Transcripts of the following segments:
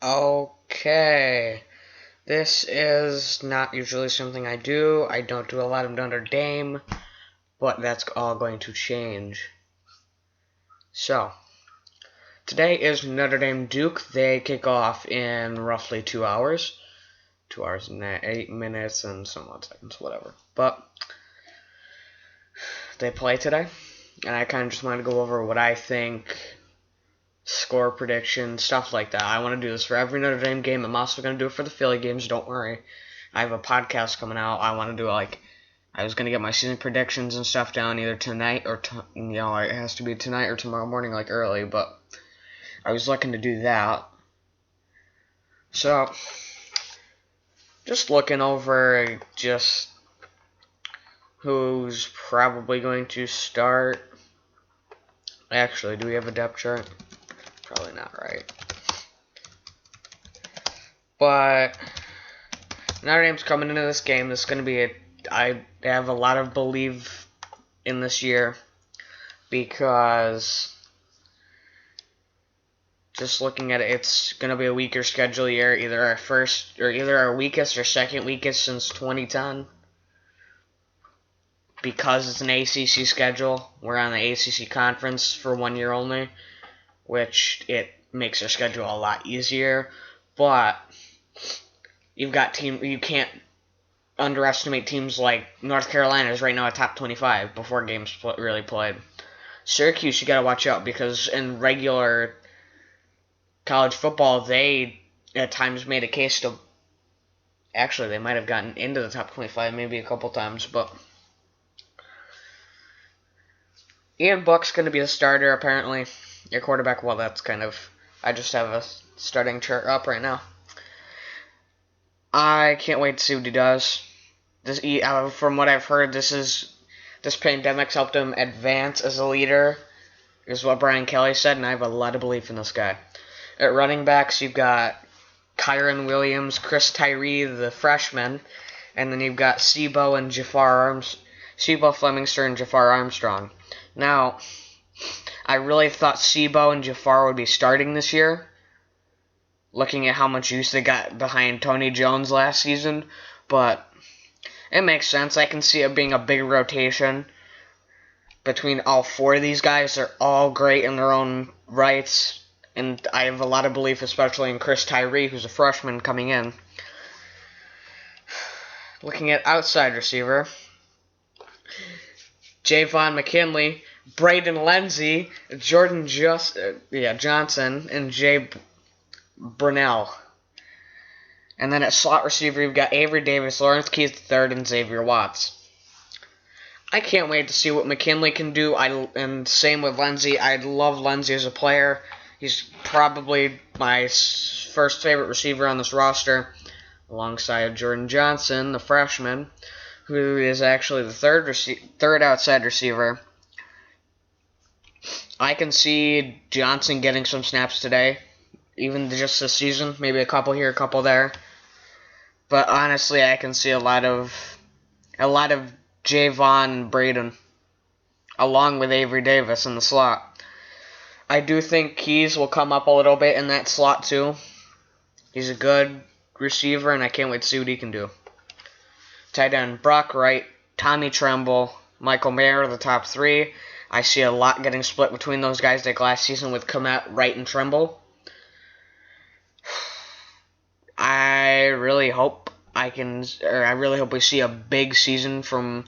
Okay. This is not usually something I do. I don't do a lot of Notre Dame, but that's all going to change. So, today is Notre Dame Duke. They kick off in roughly 2 hours. 2 hours and 8 minutes and some odd seconds, whatever. But they play today, and I kind of just want to go over what I think, score prediction, stuff like that. I want to do this for every Notre Dame game. I'm also going to do it for the Philly games. Don't worry. I have a podcast coming out. I want to do I was going to get my season predictions and stuff down either tonight or, it has to be tonight or tomorrow morning, like early, but I was looking to do that. So, just looking over just who's probably going to start. Actually, do we have a depth chart? Probably not, right? But Notre Dame's coming into this game. This is going to be I have a lot of belief in this year because just looking at it, it's going to be a weaker schedule year, either our weakest or second weakest since 2010. Because it's an ACC schedule, we're on the ACC conference for 1 year only, which it makes our schedule a lot easier. But you can't underestimate teams like North Carolina is right now a top 25 before games really played. Syracuse, you got to watch out because in regular college football, they at times made a case to. Actually, they might have gotten into the top 25 maybe a couple times, but Ian Book's going to be the starter, apparently. Your quarterback, well, that's kind of. I just have a starting chart up right now. I can't wait to see what he does. From what I've heard, this pandemic's helped him advance as a leader, is what Brian Kelly said, and I have a lot of belief in this guy. At running backs, you've got Kyron Williams, Chris Tyree, the freshman, and then you've got Sebo Flemingster and Jafar Armstrong. Now, I really thought Sebo and Jafar would be starting this year, looking at how much use they got behind Tony Jones last season, but it makes sense. I can see it being a big rotation between all four of these guys. They're all great in their own rights, and I have a lot of belief, especially in Chris Tyree, who's a freshman coming in. Looking at outside receiver, Javon McKinley, Braden Lenzy, Jordan Johnson, and Jay Brunell. And then at slot receiver, you've got Avery Davis, Lawrence Keith III, and Xavier Watts. I can't wait to see what McKinley can do. And same with Lenzy. I love Lenzy as a player. He's probably my first favorite receiver on this roster, alongside Jordan Johnson, the freshman, who is actually the third outside receiver. I can see Johnson getting some snaps today, even just this season, maybe a couple here, a couple there. But honestly, I can see a lot of Javon and Braden, along with Avery Davis in the slot. I do think Keys will come up a little bit in that slot too. He's a good receiver, and I can't wait to see what he can do. Tight end, Brock Wright, Tommy Tremble, Michael Mayer, the top three. I see a lot getting split between those guys like last season with Komet, Wright, and Tremble. I really hope we see a big season from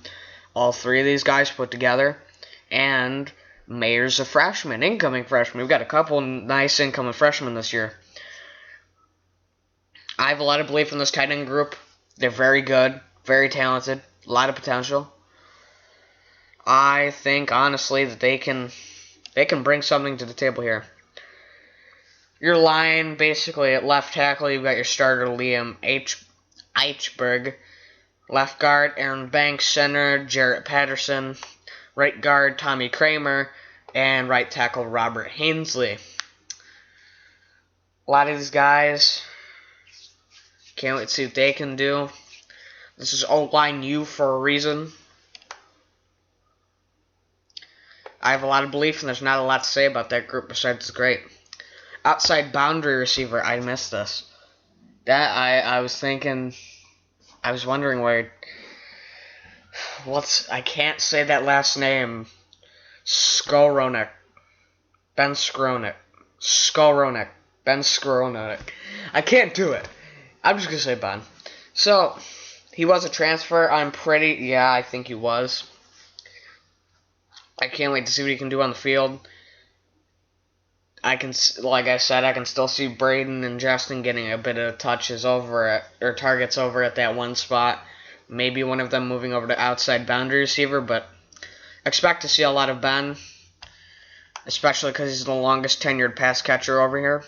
all three of these guys put together. And Mayer's a freshman, incoming freshman. We've got a couple nice incoming freshmen this year. I have a lot of belief in this tight end group. They're very good, very talented, a lot of potential. I think, honestly, that they can bring something to the table here. Your line, basically, at left tackle, you've got your starter, Liam Eichberg. Left guard, Aaron Banks. Center, Jarrett Patterson. Right guard, Tommy Kramer. And right tackle, Robert Hainsley. A lot of these guys, can't wait to see what they can do. This is O-line U for a reason. I have a lot of belief, and there's not a lot to say about that group besides it's great. Outside boundary receiver. I missed this. That I was thinking. I was wondering where. I can't say that last name. Skowronek. Ben Skowronek. Skowronek. Ben Skowronek. I can't do it. I'm just gonna say Ben. So, he was a transfer. I think he was. I can't wait to see what he can do on the field. Like I said, I can still see Braden and Justin getting a bit of targets over at that one spot. Maybe one of them moving over to outside boundary receiver, but expect to see a lot of Ben, especially because he's the longest tenured pass catcher over here.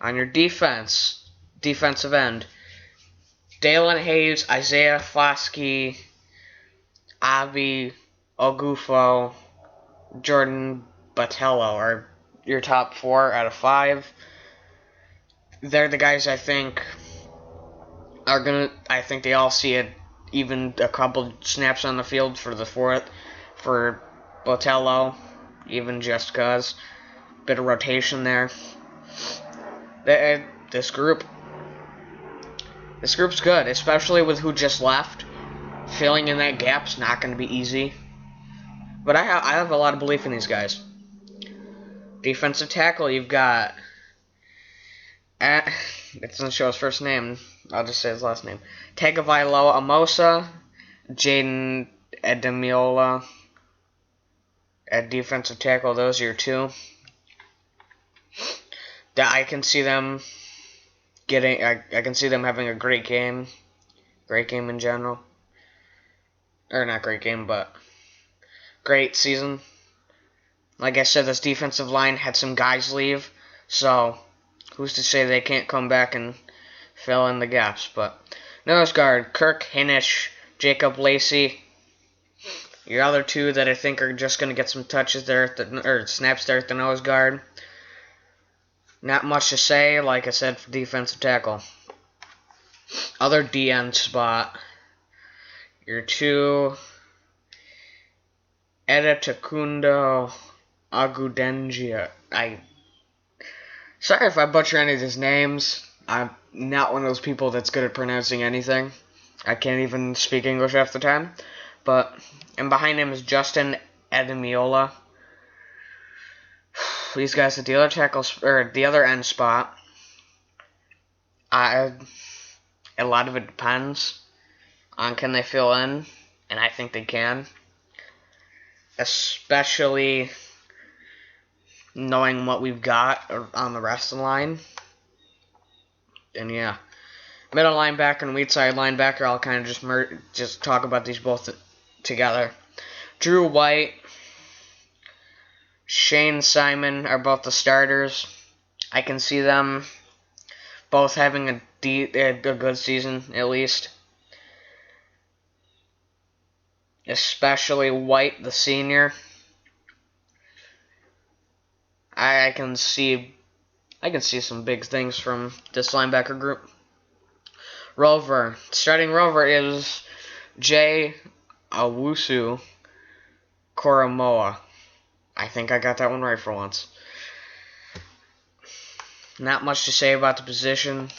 On your defensive end, Dalen Hayes, Isaiah Foskey, Avi Ogufo, Jordan Botello are your top 4 out of 5. They're the guys I think they all see even a couple snaps on the field for the 4th for Botello, even just cause. Bit of rotation there. This group's good, especially with who just left. Filling in that gap's not going to be easy. But I have a lot of belief in these guys. Defensive tackle, you've got... it doesn't show his first name. I'll just say his last name. Tagovailoa Amosa, Jaden Edemiola. At defensive tackle, those are your 2. That I can see them getting. I can see them having a great game. Great game in general. Or not great game, but great season. Like I said, this defensive line had some guys leave, so who's to say they can't come back and fill in the gaps? But nose guard, Kirk Hinish, Jacob Lacey. Your other 2 that I think are just going to get some touches there, snaps there at the nose guard. Not much to say, like I said, for defensive tackle. Other DN spot. Your 2, Edetakundo Agudengia. Sorry if I butcher any of these names. I'm not one of those people that's good at pronouncing anything. I can't even speak English half the time. And behind him is Justin Edemiola. These guys at the other the other end spot. A lot of it depends on can they fill in, and I think they can. Especially knowing what we've got on the rest of the line. And yeah, middle linebacker and weak side linebacker, I'll kind of just talk about these both together. Drew White, Shane Simon are both the starters. I can see them both having a good season, at least. Especially White, the senior. I can see some big things from this linebacker group. Rover. Starting rover is Jay Awusu Koromoa. I think I got that one right for once. Not much to say about the position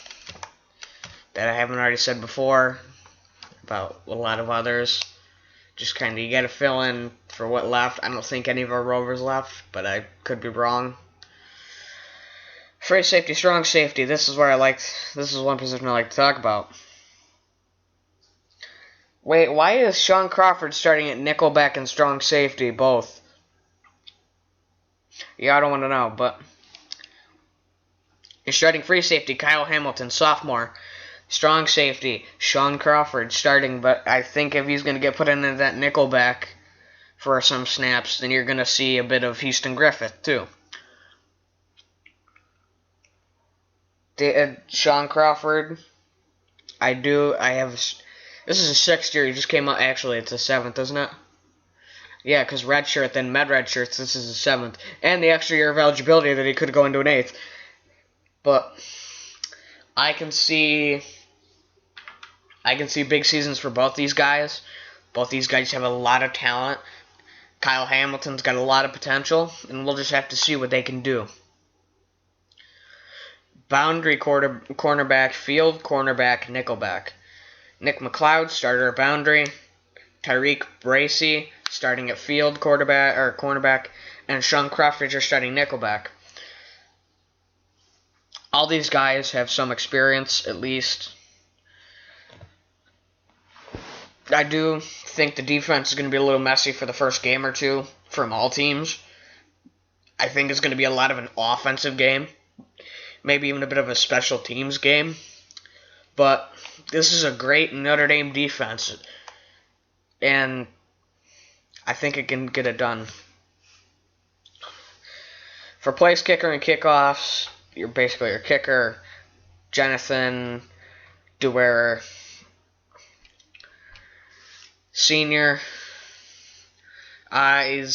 that I haven't already said before about a lot of others. Just kind of, you got to fill in for what left. I don't think any of our rovers left, but I could be wrong. Free safety, strong safety. This is one position I like to talk about. Wait, why is Sean Crawford starting at nickelback and strong safety both? Yeah, I don't want to know, but you're starting free safety, Kyle Hamilton, sophomore. Strong safety, Sean Crawford starting, but I think if he's going to get put into that nickelback for some snaps, then you're going to see a bit of Houston Griffith, too. Sean Crawford, this is his 6th year, he just came out, actually, it's his 7th, isn't it? Yeah, because redshirt, then med redshirts, this is his 7th. And the extra year of eligibility that he could go into an 8th. But I can see big seasons for both these guys. Both these guys have a lot of talent. Kyle Hamilton's got a lot of potential, and we'll just have to see what they can do. boundary cornerback, field cornerback, nickelback. Nick McLeod starter at boundary. Tyreek Bracey starting at field cornerback, and Sean Crawford are starting nickelback. All these guys have some experience, at least. I do think the defense is going to be a little messy for the first game or two from all teams. I think it's going to be a lot of an offensive game, maybe even a bit of a special teams game. But this is a great Notre Dame defense, and I think it can get it done. For place kicker and kickoffs, you're basically your kicker, Jonathan Dewar Senior. I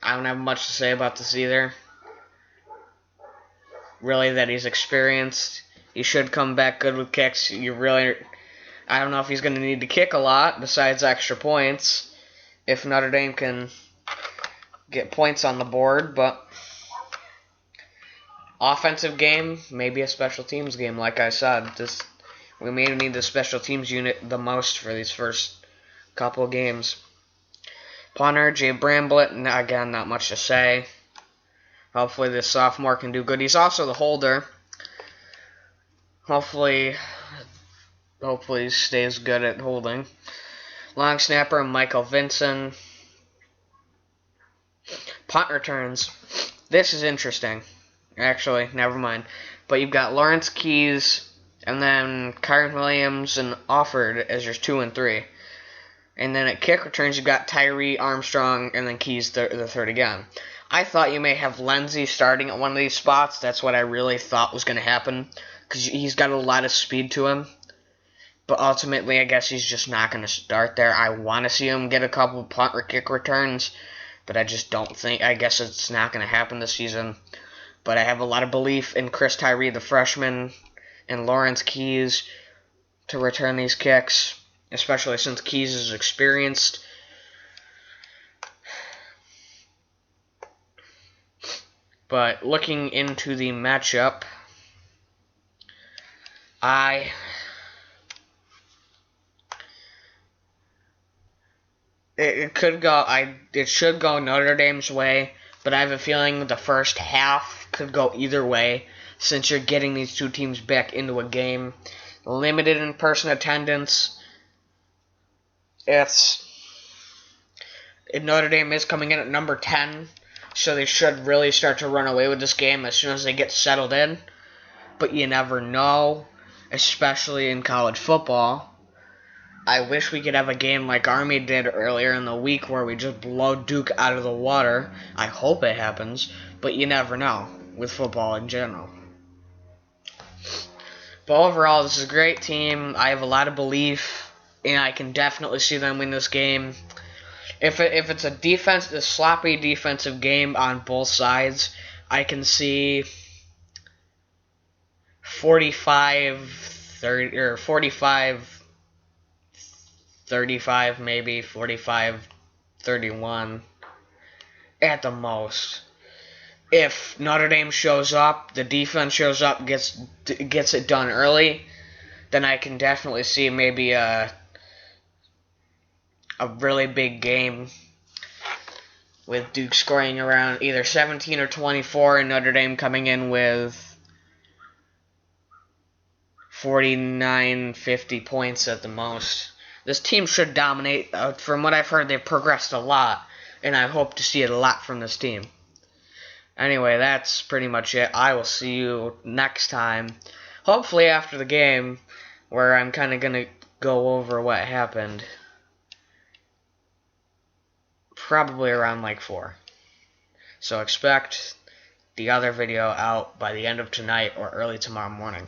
don't have much to say about this either. Really, that he's experienced. He should come back good with kicks. I don't know if he's going to need to kick a lot besides extra points if Notre Dame can get points on the board, but offensive game, maybe a special teams game, like I said. We may need the special teams unit the most for these first couple of games. Punter, Jay Bramblett, again, not much to say. Hopefully this sophomore can do good. He's also the holder. Hopefully he stays good at holding. Long snapper, Michael Vinson. Punt returns. This is interesting. Actually, never mind. But you've got Lawrence Keys, and then Kyron Williams and Offord as your 2 and 3. And then at kick returns, you've got Tyree, Armstrong, and then Keys the third again. I thought you may have Lindsey starting at one of these spots. That's what I really thought was going to happen, because he's got a lot of speed to him. But ultimately, I guess he's just not going to start there. I want to see him get a couple punt or kick returns, but I just don't think. I guess it's not going to happen this season. But I have a lot of belief in Chris Tyree, the freshman, and Lawrence Keys to return these kicks, especially since Keys is experienced. But looking into the matchup, it should go Notre Dame's way, but I have a feeling the first half could go either way, since you're getting these two teams back into a game. Limited in-person attendance. Notre Dame is coming in at number 10, so they should really start to run away with this game as soon as they get settled in. But you never know, especially in college football. I wish we could have a game like Army did earlier in the week where we just blow Duke out of the water. I hope it happens, but you never know with football in general. But overall, this is a great team. I have a lot of belief, and I can definitely see them win this game. If it's a sloppy defensive game on both sides, I can see 45-30 or 45-35, maybe 45-31 at the most. If Notre Dame shows up, the defense shows up, gets it done early, then I can definitely see maybe a really big game with Duke scoring around either 17 or 24 and Notre Dame coming in with 49, 50 points at the most. This team should dominate. From what I've heard, they've progressed a lot, and I hope to see it a lot from this team. Anyway, that's pretty much it. I will see you next time, hopefully after the game, where I'm kind of going to go over what happened. Probably around like 4. So expect the other video out by the end of tonight or early tomorrow morning.